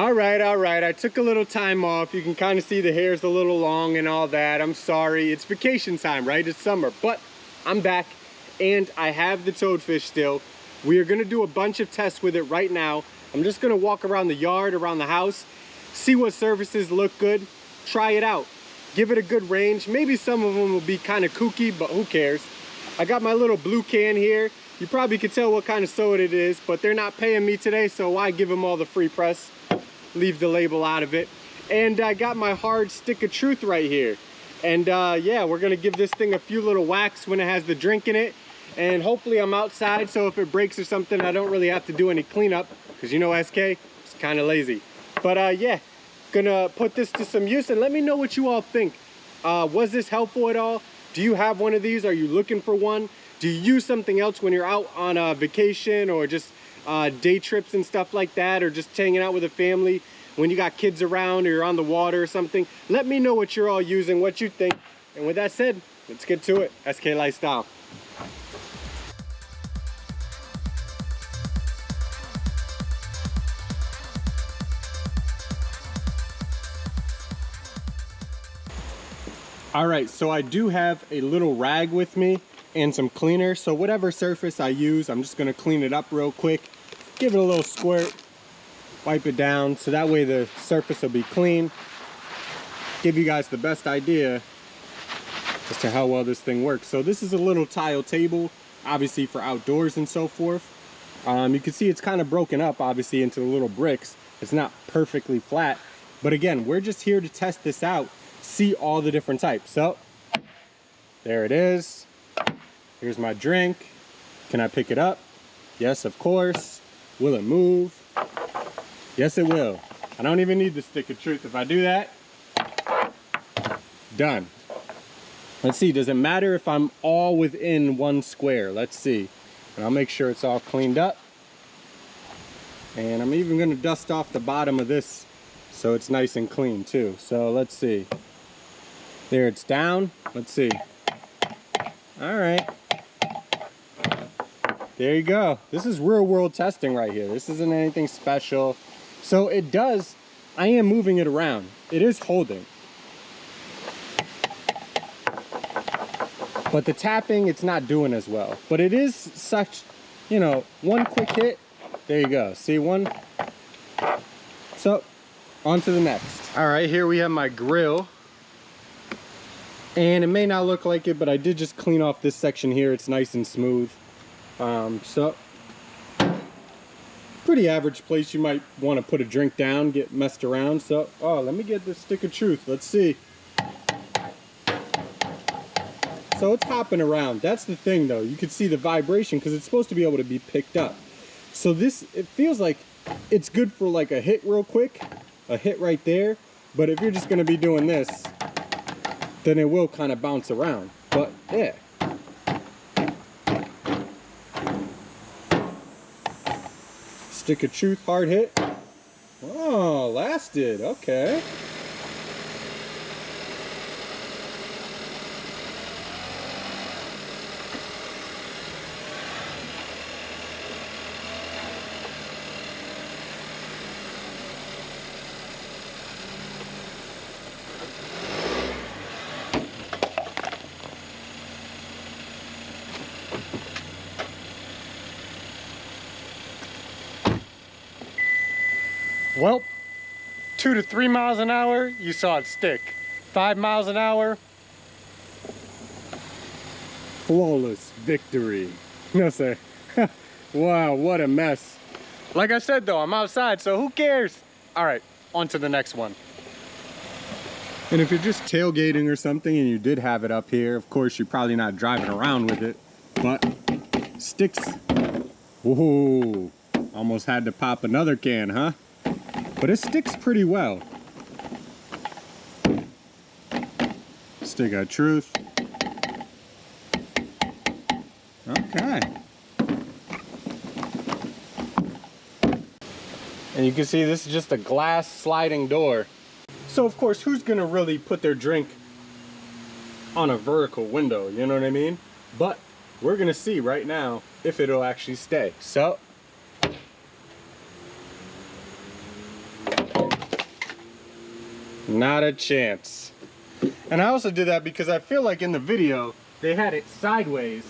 All right. I took a little time off. You can kind of see the hair's a little long and all that. I'm sorry. It's vacation time, right? It's summer, but I'm back and I have the toadfish still. We are gonna do a bunch of tests with it right now. I'm just gonna walk around the yard, around the house, see what surfaces look good, try it out, give it a good range. Maybe some of them will be kind of kooky, but who cares? I got my little blue can here. You probably could tell what kind of soda it is, but they're not paying me today, so why give them all the free press? Leave the label out of it. And I got my hard stick of truth right here. And yeah, we're gonna give this thing a few little whacks when it has the drink in it. And hopefully I'm outside, so if it breaks or something, I don't really have to do any cleanup, because you know SK, it's kind of lazy. But yeah, gonna put this to some use and let me know what you all think. Was this helpful at all? Do you have one of these? Are you looking for one? Do you use something else when you're out on a vacation or just day trips and stuff like that, or just hanging out with a family when you got kids around or you're on the water or something? Let me know what you're all using, what you think. And with that said, let's get to it. SK Lifestyle. All right, so I do have a little rag with me and some cleaner. So whatever surface I use, I'm just gonna clean it up real quick, give it a little squirt, wipe it down, so that way the surface will be clean. Give you guys the best idea as to how well this thing works. So this is a little tile table, obviously for outdoors and so forth. You can see it's kind of broken up, obviously, into the little bricks. It's not perfectly flat, but again, we're just here to test this out, see all the different types. So there it is. Here's my drink. Can I pick it up? Yes, of course. Will it move? Yes, it will. I don't even need the stick of truth. If I do that, done. Let's see, does it matter if I'm all within one square? Let's see. And I'll make sure it's all cleaned up. And I'm even gonna dust off the bottom of this so it's nice and clean too. So let's see. There, it's down. Let's see. All right. There you go. This is real world testing right here. This isn't anything special. So it does, I am moving it around. It is holding. But the tapping, it's not doing as well. But it is such, you know, one quick hit. There you go. See, one. So, on to the next. All right, here we have my grill. And it may not look like it, but I did just clean off this section here. It's nice and smooth. So pretty average place you might want to put a drink down, get messed around. So, oh, let me get the stick of truth. Let's see. So it's hopping around. That's the thing though. You can see the vibration because it's supposed to be able to be picked up. So this, it feels like it's good for like a hit real quick, a hit right there. But if you're just going to be doing this, then it will kind of bounce around. But yeah. Stick of truth, hard hit. Oh, lasted. Okay. Well, 2 to 3 miles an hour, you saw it stick. 5 miles an hour, flawless victory. No, sir. Wow, what a mess. Like I said though, I'm outside, so who cares? All right, on to the next one. And if you're just tailgating or something and you did have it up here, of course you're probably not driving around with it, but sticks. Whoa, almost had to pop another can, huh? But it sticks pretty well. Stick of truth. Okay. And you can see this is just a glass sliding door. So of course, who's gonna really put their drink on a vertical window, you know what I mean? But we're gonna see right now if it'll actually stay. So Not a chance. And I also did that because I feel like in the video, they had it sideways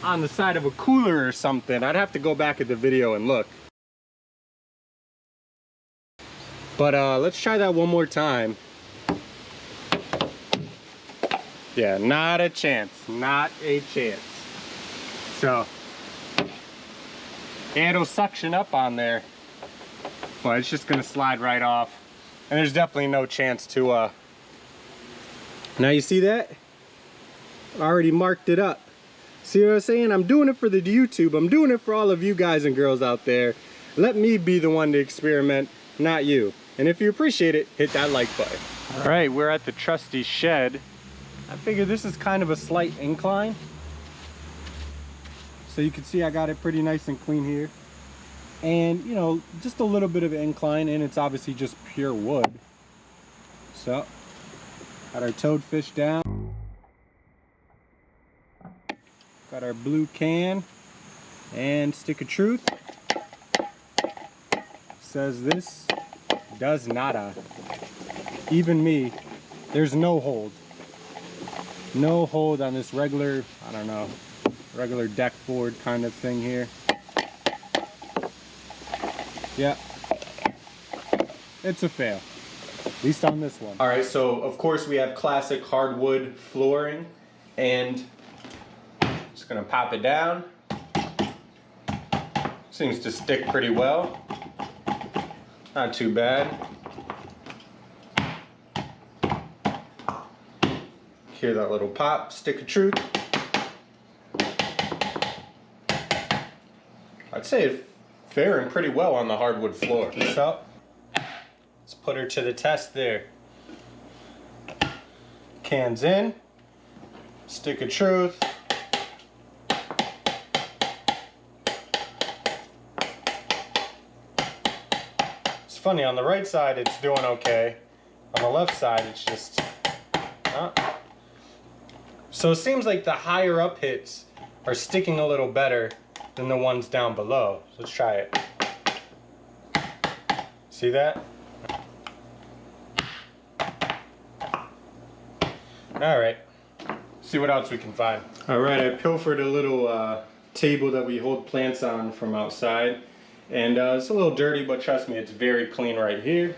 on the side of a cooler or something. I'd have to go back at the video and look. But let's try that one more time. Yeah, not a chance. Not a chance. So, it'll suction up on there, but it's just gonna slide right off. And there's definitely no chance to, now you see that? I already marked it up. See what I'm saying? I'm doing it for the YouTube. I'm doing it for all of you guys and girls out there. Let me be the one to experiment, not you. And if you appreciate it, hit that like button. All right, we're at the trusty shed. I figure this is kind of a slight incline. So you can see I got it pretty nice and clean here. And, you know, just a little bit of an incline, and it's obviously just pure wood. So, got our toadfish down. Got our blue can and stick of truth. Says this does nada. Even me, there's no hold. No hold on this regular, I don't know, regular deck board kind of thing here. Yeah, it's a fail, at least on this one. All right, so of course we have classic hardwood flooring, and just gonna pop it down. Seems to stick pretty well. Not too bad. Hear that little pop, stick of truth. I'd say it's faring pretty well on the hardwood floor. So, let's put her to the test there. Cans in, stick of truth. It's funny, on the right side it's doing okay. On the left side it's just, So it seems like the higher up hits are sticking a little better than the ones down below. Let's try it. See that? All right, see what else we can find. All right, I pilfered a little table that we hold plants on from outside. And it's a little dirty, but trust me, it's very clean right here.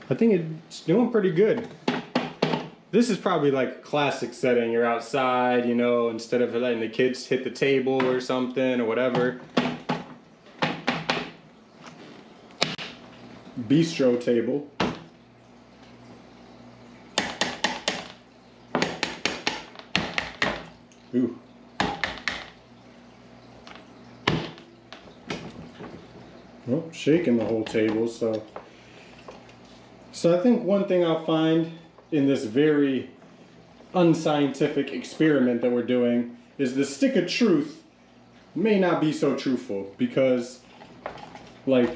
I think it's doing pretty good. This is probably like a classic setting. You're outside, you know, instead of letting the kids hit the table or something or whatever. Bistro table. Ooh. Oh, shaking the whole table, so I think one thing I'll find in this very unscientific experiment that we're doing is the stick of truth may not be so truthful, because, like,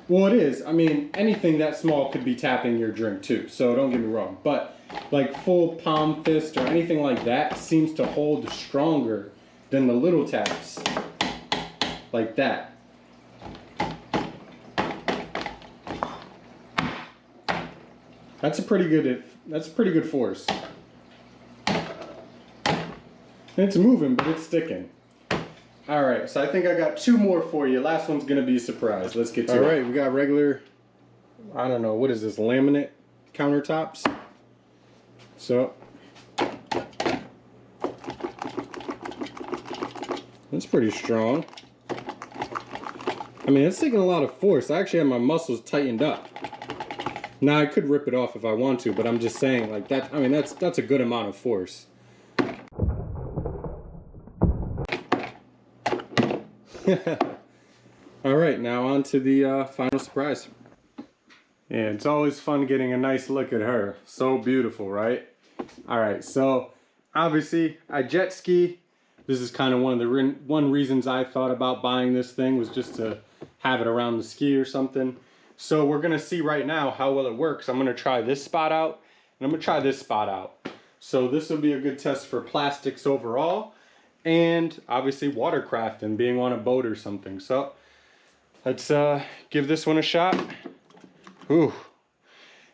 well, it is. I mean, anything that small could be tapping your drink too, so don't get me wrong. But like full palm fist or anything like that seems to hold stronger than the little taps, like that. That's a pretty good force. And it's moving, but it's sticking. All right, so I think I got two more for you. Last one's gonna be a surprise. Let's get to it. All right, we got regular, I don't know, what is this, laminate countertops? So, that's pretty strong. I mean, it's taking a lot of force. I actually have my muscles tightened up. Now, I could rip it off if I want to, but I'm just saying, like, that. I mean, that's a good amount of force. All right, now on to the final surprise. Yeah, it's always fun getting a nice look at her. So beautiful, right? All right, so obviously I jet ski. This is kind of one of the reasons I thought about buying this thing, was just to have it around the ski or something. So we're gonna see right now how well it works. I'm gonna try this spot out, And I'm gonna try this spot out. So this will be a good test for plastics overall, and obviously watercraft and being on a boat or something. So let's give this one a shot. Ooh.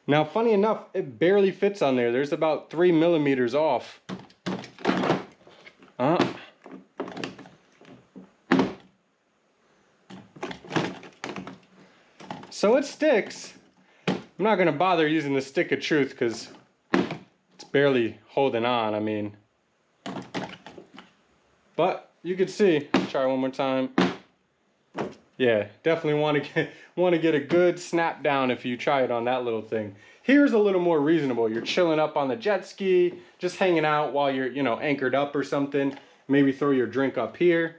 Now, funny enough, it barely fits on there. There's about 3 millimeters off. So it sticks. I'm not gonna bother using the stick of truth because it's barely holding on, I mean. But you can see, try one more time. Yeah, definitely want to get a good snap down if you try it on that little thing. Here's a little more reasonable. You're chilling up on the jet ski, just hanging out while you're, you know, anchored up or something. Maybe throw your drink up here.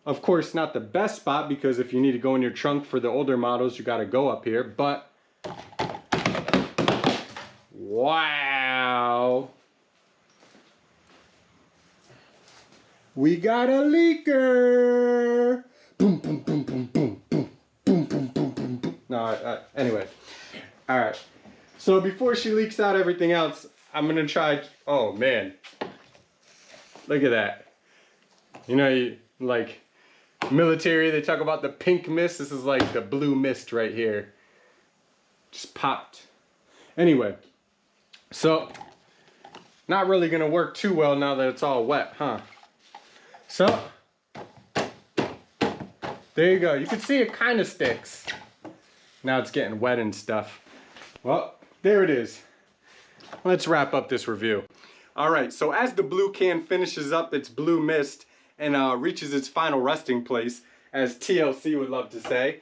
Of course, not the best spot because if you need to go in your trunk for the older models, you got to go up here. But wow, we got a leaker. Boom, boom, boom, boom, boom, boom, boom, boom, boom, boom, boom. No, anyway. All right. So before she leaks out everything else, I'm going to try. Oh, man. Look at that. You know, you, like military, they talk about the pink mist. This is like the blue mist right here. Just popped. Anyway. So, not really going to work too well now that it's all wet, huh? So, there you go. You can see it kind of sticks. Now it's getting wet and stuff. Well, there it is. Let's wrap up this review. All right, so as the blue can finishes up its blue mist and reaches its final resting place, as TLC would love to say,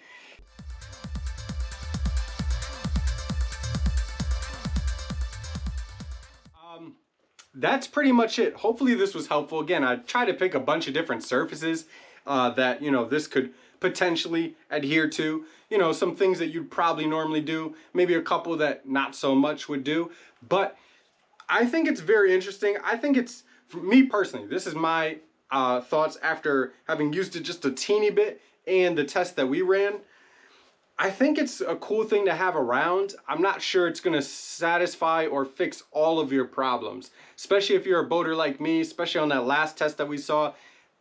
that's pretty much it. Hopefully this was helpful. Again, I tried to pick a bunch of different surfaces that, you know, this could potentially adhere to. You know, some things that you'd probably normally do, maybe a couple that not so much would do. But I think it's very interesting. I think it's, for me personally, this is my thoughts after having used it just a teeny bit and the test that we ran. I think it's a cool thing to have around. I'm not sure it's going to satisfy or fix all of your problems, especially if you're a boater like me, especially on that last test that we saw.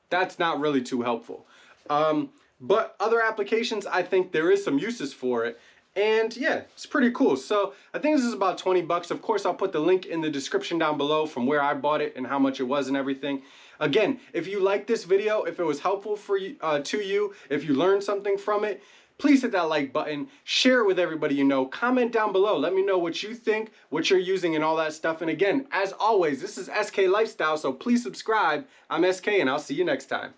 That's not really too helpful. But other applications, I think there is some uses for it. And yeah, it's pretty cool. So I think this is about 20 bucks. Of course, I'll put the link in the description down below from where I bought it and how much it was and everything. Again, if you liked this video, if it was helpful for you, to you, if you learned something from it, please hit that like button, share it with everybody you know, comment down below, let me know what you think, what you're using and all that stuff. And again, as always, this is SK Lifestyle, so please subscribe. I'm SK and I'll see you next time.